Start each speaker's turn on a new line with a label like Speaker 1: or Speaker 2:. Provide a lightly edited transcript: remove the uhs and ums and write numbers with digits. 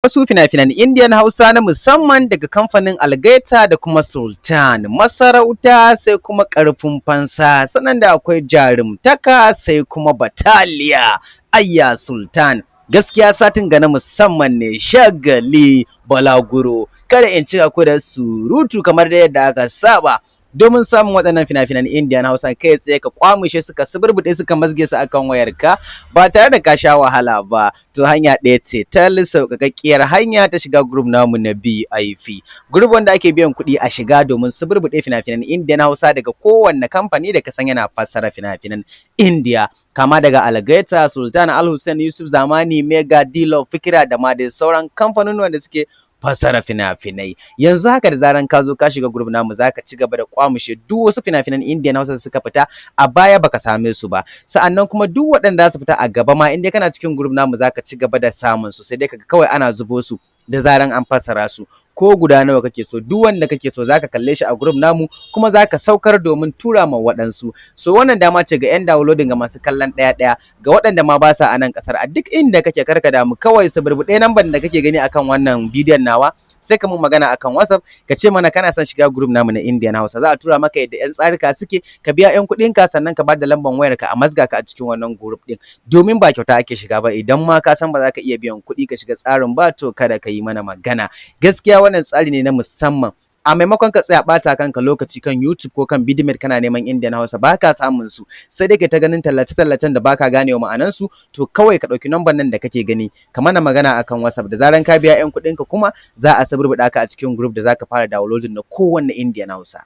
Speaker 1: wasu fina-finan Indian Hausa na musamman daga kamfanin Algaita da kuma Sultan, masarauta sai kuma ƙarfin fansa, sannan da akwai jarumtaka sai kuma bataliya. Ayya Sultan. Gaskiya satin ga na musamman ne, shagali balaguro. Kada in cika ku da surutu kamar da yadda aka saba. Domin samun waɗannan fina-finan Indian Hausa kai tsaye ka kwamushe suka suburbuɗe suka mazge su akan wayarka ba tare da ka sha wahala ba, to hanya ɗaya ce tal sauƙaƙƙiyar hanya ta shiga group namu na BIP. Group wanda ake biyan kuɗi a shiga domin suburbuɗe fina-finan Indian Hausa daga kowanne kamfani da ka san yana fassara fina-finan India, kama daga Algaita, Sultan, Al Hussein, Yusuf Zamani, Mega, D-Love, Fikira da ma dai sauran kamfanonuwan da suke fassara fina-finai. Yanzu haka da zaran ka zo ka shiga group namu zaka ci gaba da kwamushe duk wasu fina-finan Indian Hausa da suka fita a baya baka same su ba. Sa'annan kuma duk waɗanda za su fita a gaba ma in dai kana cikin group namu zaka ci gaba da samun su, sai dai kaga kawai ana zubo su da zaran an fassara su. Ko guda nawa kake so, duk wanda kake so zaka kalle shi a group namu kuma zaka saukar domin tura ma waɗansu. So wannan dama ce ga 'yan downloading ga masu kallon ɗaya-ɗaya, ga waɗanda ma ba sa a nan ƙasar, a duk inda kake karka damu, kawai suburbuɗe number da kake gani akan wannan bidiyon nawa sai ka mun magana akan WhatsApp ka ce mana kana son shiga group namu na Indian Hausa, za a tura maka yadda 'yan tsarika suke, ka biya 'yan kuɗinka sannan ka bada lambar wayarka a mazga ka a cikin wannan group ɗin, domin ba kyauta ake shiga ba. Idan ma ka san ba za ka iya biyan kuɗi ka shiga tsarin ba to kada ka yi mana magana. Gaskiya wannan tsari ne na musamman. A maimakon ka tsaya ɓata kanka lokaci kan YouTube ko kan Bidimed kana neman Indian Hausa baka samun su, sai dai ka ta ganin tallace-tallacen da baka ganewa ma'anan su, to kawai ka ɗauki number nan da kake gani ka mana magana akan WhatsApp, da zaran ka biya 'yan kuɗinka kuma za a suburbuɗa ka a cikin group da zaka fara downloading na kowanne Indian Hausa.